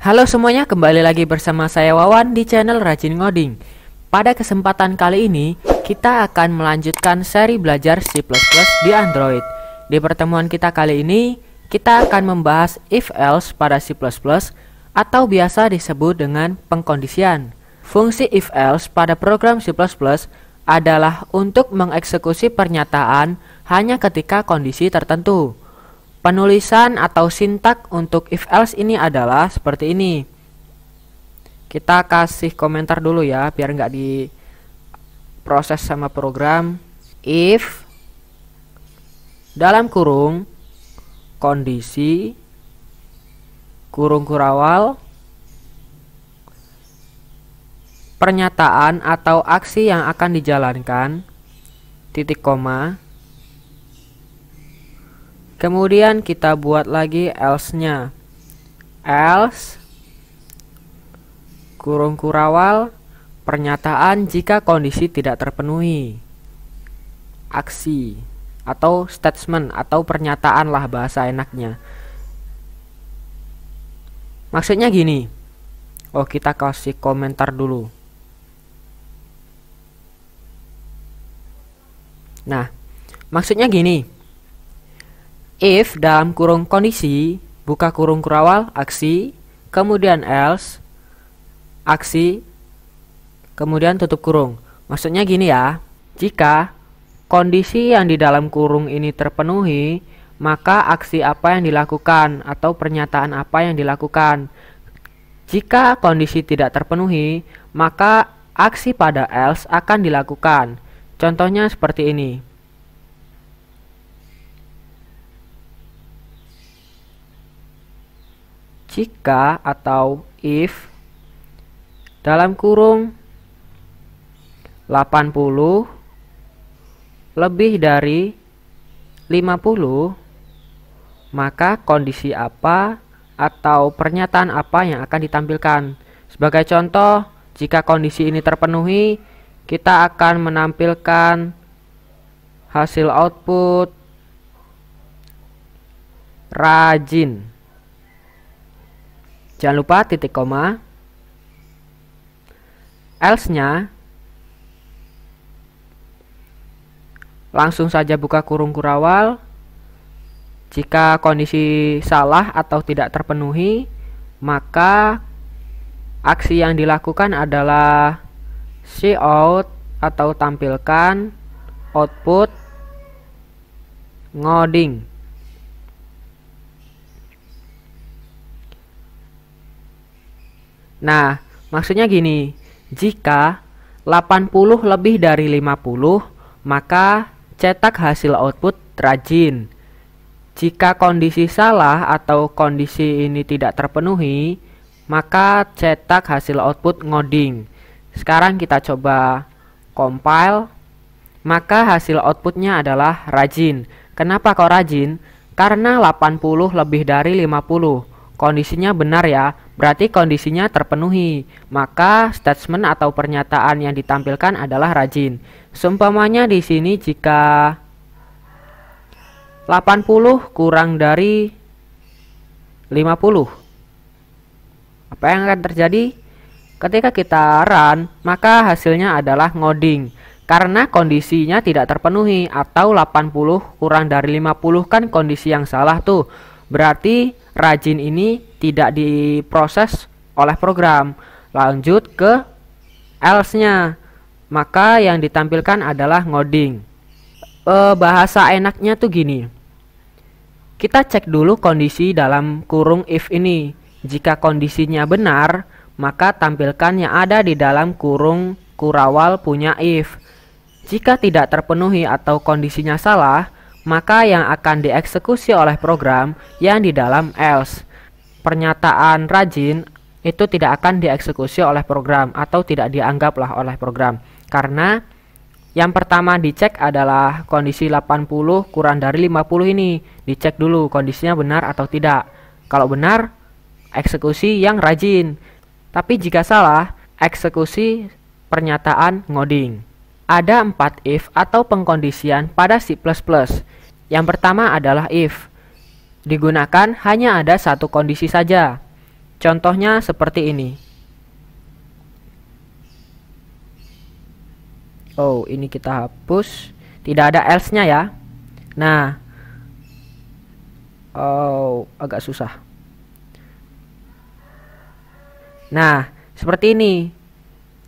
Halo semuanya, kembali lagi bersama saya Wawan di channel Rajin Ngoding. Pada kesempatan kali ini, kita akan melanjutkan seri belajar C++ di Android. Di pertemuan kita kali ini, kita akan membahas if-else pada C++ atau biasa disebut dengan pengkondisian. Fungsi if-else pada program C++ adalah untuk mengeksekusi pernyataan hanya ketika kondisi tertentu. Penulisan atau sintak untuk if-else ini adalah seperti ini. Kita kasih komentar dulu ya, biar nggak diproses sama program. If dalam kurung kondisi kurung kurawal pernyataan atau aksi yang akan dijalankan titik koma. Kemudian kita buat lagi else-nya. Else kurung kurawal pernyataan jika kondisi tidak terpenuhi. Aksi atau statement atau pernyataan lah bahasa enaknya. Maksudnya gini. Oh, kita kasih komentar dulu. Nah, maksudnya gini. If dalam kurung kondisi, buka kurung kurawal, aksi, kemudian else, aksi, kemudian tutup kurung. Maksudnya gini ya, jika kondisi yang di dalam kurung ini terpenuhi, maka aksi apa yang dilakukan atau pernyataan apa yang dilakukan. Jika kondisi tidak terpenuhi, maka aksi pada else akan dilakukan. Contohnya seperti ini. Jika atau if dalam kurung 80 lebih dari 50, maka kondisi apa atau pernyataan apa yang akan ditampilkan. Sebagai contoh, jika kondisi ini terpenuhi, kita akan menampilkan hasil output rajin. Jangan lupa titik koma. Else-nya langsung saja buka kurung kurawal. Jika kondisi salah atau tidak terpenuhi, maka aksi yang dilakukan adalah cout atau tampilkan output ngoding. Nah, maksudnya gini, jika 80 lebih dari 50, maka cetak hasil output rajin. Jika kondisi salah atau kondisi ini tidak terpenuhi, maka cetak hasil output ngoding. Sekarang kita coba compile, maka hasil outputnya adalah rajin. Kenapa kok rajin? Karena 80 lebih dari 50. Kondisinya benar ya, berarti kondisinya terpenuhi. Maka statement atau pernyataan yang ditampilkan adalah rajin. Seumpamanya di sini jika 80 kurang dari 50, apa yang akan terjadi? Ketika kita run, maka hasilnya adalah ngoding. Karena kondisinya tidak terpenuhi, atau 80 kurang dari 50 kan kondisi yang salah tuh. Berarti rajin ini tidak diproses oleh program. Lanjut ke else-nya, maka yang ditampilkan adalah ngoding. Bahasa enaknya tuh gini. Kita cek dulu kondisi dalam kurung if ini. Jika kondisinya benar, maka tampilkan yang ada di dalam kurung kurawal punya if. Jika tidak terpenuhi atau kondisinya salah, maka yang akan dieksekusi oleh program yang di dalam else. Pernyataan rajin itu tidak akan dieksekusi oleh program atau tidak dianggaplah oleh program. Karena yang pertama dicek adalah kondisi 80 kurang dari 50 ini. Dicek dulu kondisinya benar atau tidak. Kalau benar, eksekusi yang rajin. Tapi jika salah, eksekusi pernyataan ngoding. Ada 4 if atau pengkondisian pada C++. Yang pertama adalah if. Digunakan hanya ada satu kondisi saja. Contohnya seperti ini. Oh, ini kita hapus. Tidak ada else-nya ya. Nah, oh, agak susah. Nah, seperti ini.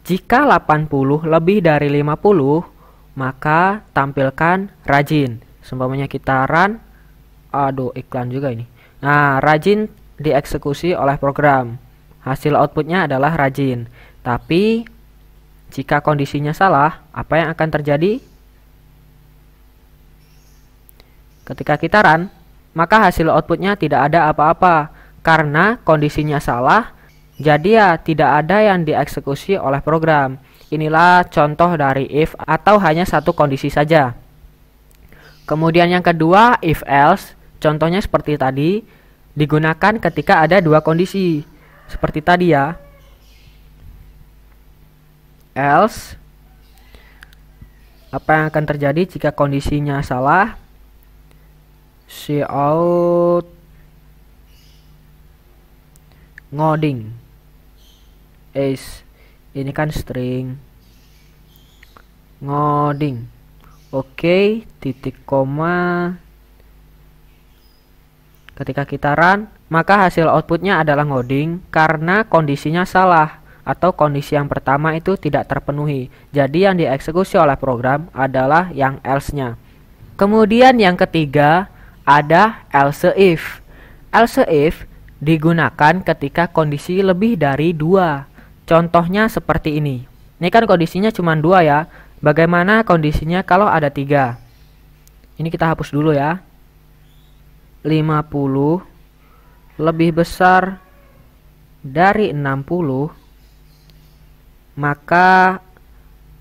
Jika 80 lebih dari 50, maka tampilkan rajin. Seumpamanya kita run. Aduh, iklan juga ini. Nah, rajin dieksekusi oleh program. Hasil outputnya adalah rajin. Tapi jika kondisinya salah, apa yang akan terjadi? Ketika kita run, maka hasil outputnya tidak ada apa-apa. Karena kondisinya salah, jadi ya tidak ada yang dieksekusi oleh program. Inilah contoh dari if atau hanya satu kondisi saja. Kemudian yang kedua, if else. Contohnya seperti tadi, digunakan ketika ada dua kondisi. Seperti tadi ya. Else, apa yang akan terjadi jika kondisinya salah? Cout ngoding is, ini kan string ngoding. Oke, titik koma. Ketika kita run, maka hasil outputnya adalah ngoding karena kondisinya salah atau kondisi yang pertama itu tidak terpenuhi. Jadi yang dieksekusi oleh program adalah yang else-nya. Kemudian yang ketiga ada else if. Else if digunakan ketika kondisi lebih dari 2. Contohnya seperti ini. Ini kan kondisinya cuma 2 ya. Bagaimana kondisinya kalau ada 3? Ini kita hapus dulu ya. 50 lebih besar dari 60, maka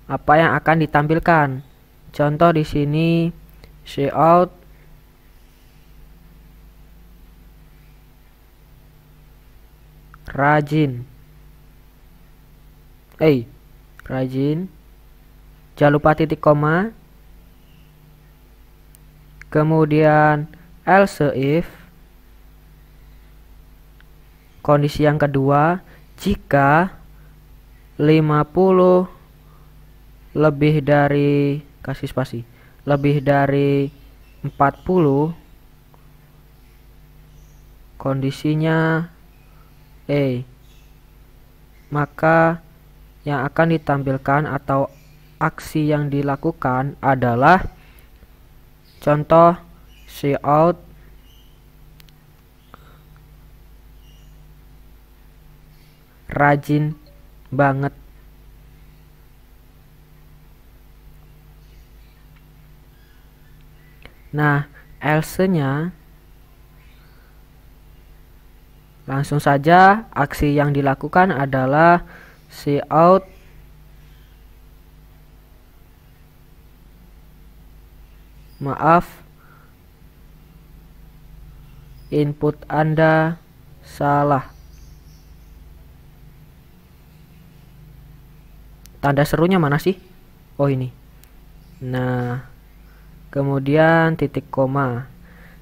apa yang akan ditampilkan? Contoh di sini cout rajin. Rajin. Jangan lupa titik koma. Kemudian else if. Kondisi yang kedua, jika 50 lebih dari, kasih spasi, lebih dari 40, kondisinya maka yang akan ditampilkan atau aksi yang dilakukan adalah contoh cout rajin banget. Nah, else-nya langsung saja aksi yang dilakukan adalah cout input Anda salah. Tanda serunya mana sih? Oh, ini. Nah, kemudian titik koma.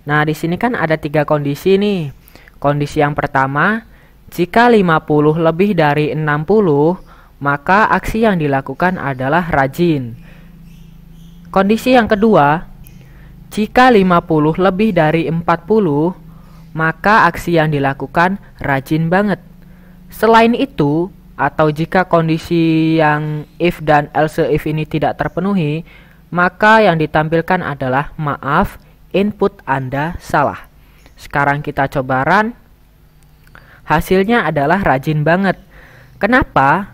Nah, di sini kan ada 3 kondisi nih. Kondisi yang pertama, jika 50 lebih dari 60, maka aksi yang dilakukan adalah rajin. Kondisi yang kedua, jika 50 lebih dari 40, maka aksi yang dilakukan rajin banget. Selain itu, atau jika kondisi yang if dan else if ini tidak terpenuhi, maka yang ditampilkan adalah maaf, input Anda salah. Sekarang kita coba run. Hasilnya adalah rajin banget. Kenapa?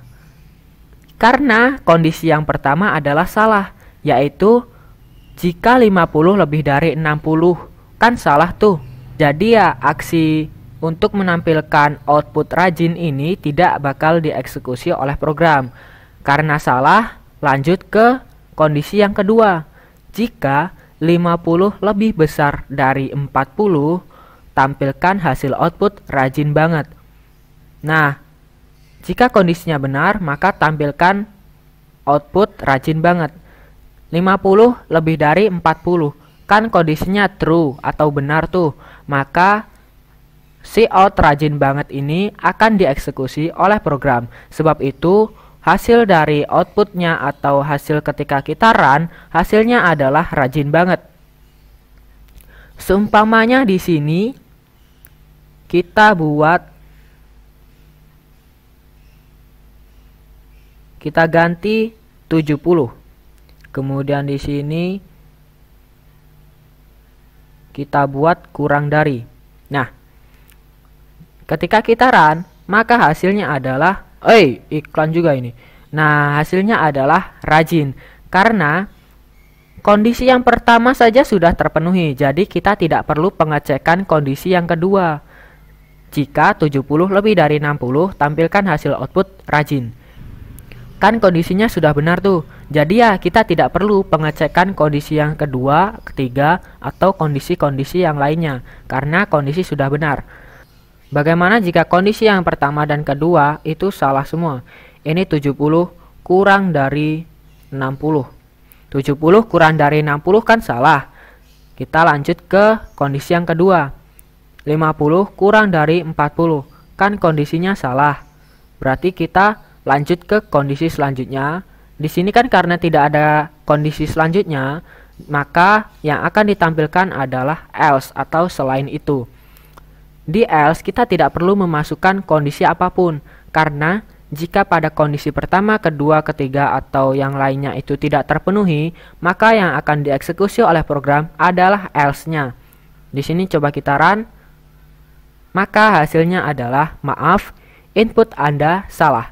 Karena kondisi yang pertama adalah salah, yaitu jika 50 lebih dari 60, kan salah tuh. Jadi ya aksi untuk menampilkan output rajin ini tidak bakal dieksekusi oleh program. Karena salah, lanjut ke kondisi yang kedua. Jika 50 lebih besar dari 40, tampilkan hasil output rajin banget. Nah, jika kondisinya benar, maka tampilkan output rajin banget. 50 lebih dari 40, kan kondisinya true atau benar tuh. Maka cout rajin banget ini akan dieksekusi oleh program. Sebab itu hasil dari outputnya atau hasil ketika kita run, hasilnya adalah rajin banget. Seumpamanya di sini kita ganti 70. Kemudian di sini kita buat kurang dari. Nah, ketika kita run, maka hasilnya adalah iklan juga ini. Nah, hasilnya adalah rajin karena kondisi yang pertama saja sudah terpenuhi, jadi kita tidak perlu pengecekan kondisi yang kedua. Jika 70 lebih dari 60, tampilkan hasil output rajin. Kan kondisinya sudah benar tuh, jadi ya kita tidak perlu pengecekan kondisi yang kedua, ketiga, atau kondisi-kondisi yang lainnya, karena kondisi sudah benar. Bagaimana jika kondisi yang pertama dan kedua itu salah semua? Ini 70 kurang dari 60. 70 kurang dari 60 kan salah. Kita lanjut ke kondisi yang kedua. 50 kurang dari 40. Kan kondisinya salah. Berarti kita lanjut ke kondisi selanjutnya. Di sini kan karena tidak ada kondisi selanjutnya, maka yang akan ditampilkan adalah else atau selain itu. Di else kita tidak perlu memasukkan kondisi apapun, karena jika pada kondisi pertama, kedua, ketiga, atau yang lainnya itu tidak terpenuhi, maka yang akan dieksekusi oleh program adalah else-nya. Di sini coba kita run, maka hasilnya adalah maaf, input Anda salah.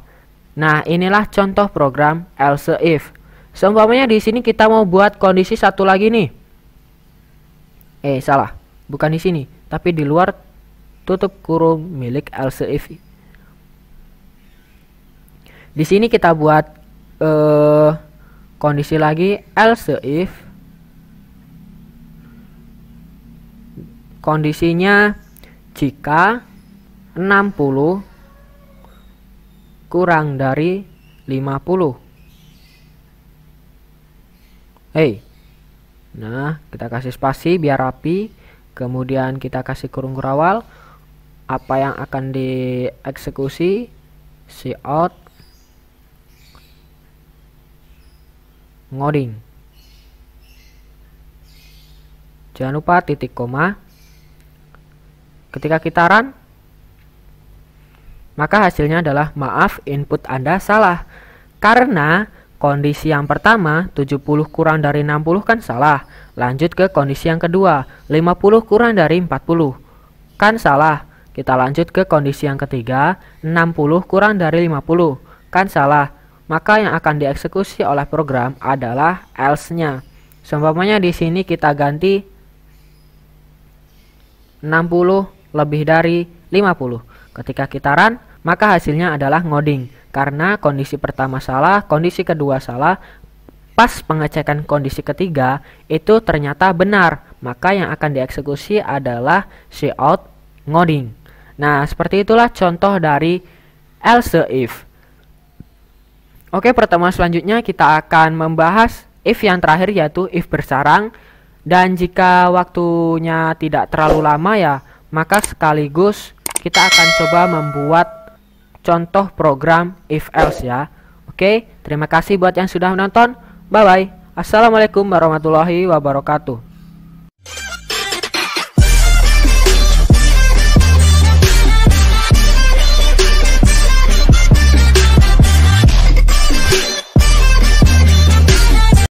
Nah, inilah contoh program else if. Seumpamanya di sini kita mau buat kondisi satu lagi nih. Salah, bukan di sini, tapi di luar tutup kurung milik else if. Di sini kita buat kondisi lagi else if. Kondisinya jika 60 kurang dari 50. Nah, kita kasih spasi biar rapi. Kemudian kita kasih kurung kurawal. Apa yang akan dieksekusi? Cout ngoding. Jangan lupa titik koma. Ketika kita run, maka hasilnya adalah maaf, input Anda salah. Karena kondisi yang pertama 70 kurang dari 60 kan salah. Lanjut ke kondisi yang kedua, 50 kurang dari 40 kan salah. Kita lanjut ke kondisi yang ketiga, 60 kurang dari 50 kan salah. Maka yang akan dieksekusi oleh program adalah else-nya. Seumpamanya di sini kita ganti 60 lebih dari 50. Ketika kita run, maka hasilnya adalah ngoding. Karena kondisi pertama salah, kondisi kedua salah, pas pengecekan kondisi ketiga itu ternyata benar. Maka yang akan dieksekusi adalah cout ngoding. Nah, seperti itulah contoh dari else if. Oke, pertemuan selanjutnya kita akan membahas if yang terakhir, yaitu if bersarang. Dan jika waktunya tidak terlalu lama ya, maka sekaligus kita akan coba membuat contoh program if else ya. Oke, terima kasih buat yang sudah menonton. Bye bye. Assalamualaikum warahmatullahi wabarakatuh.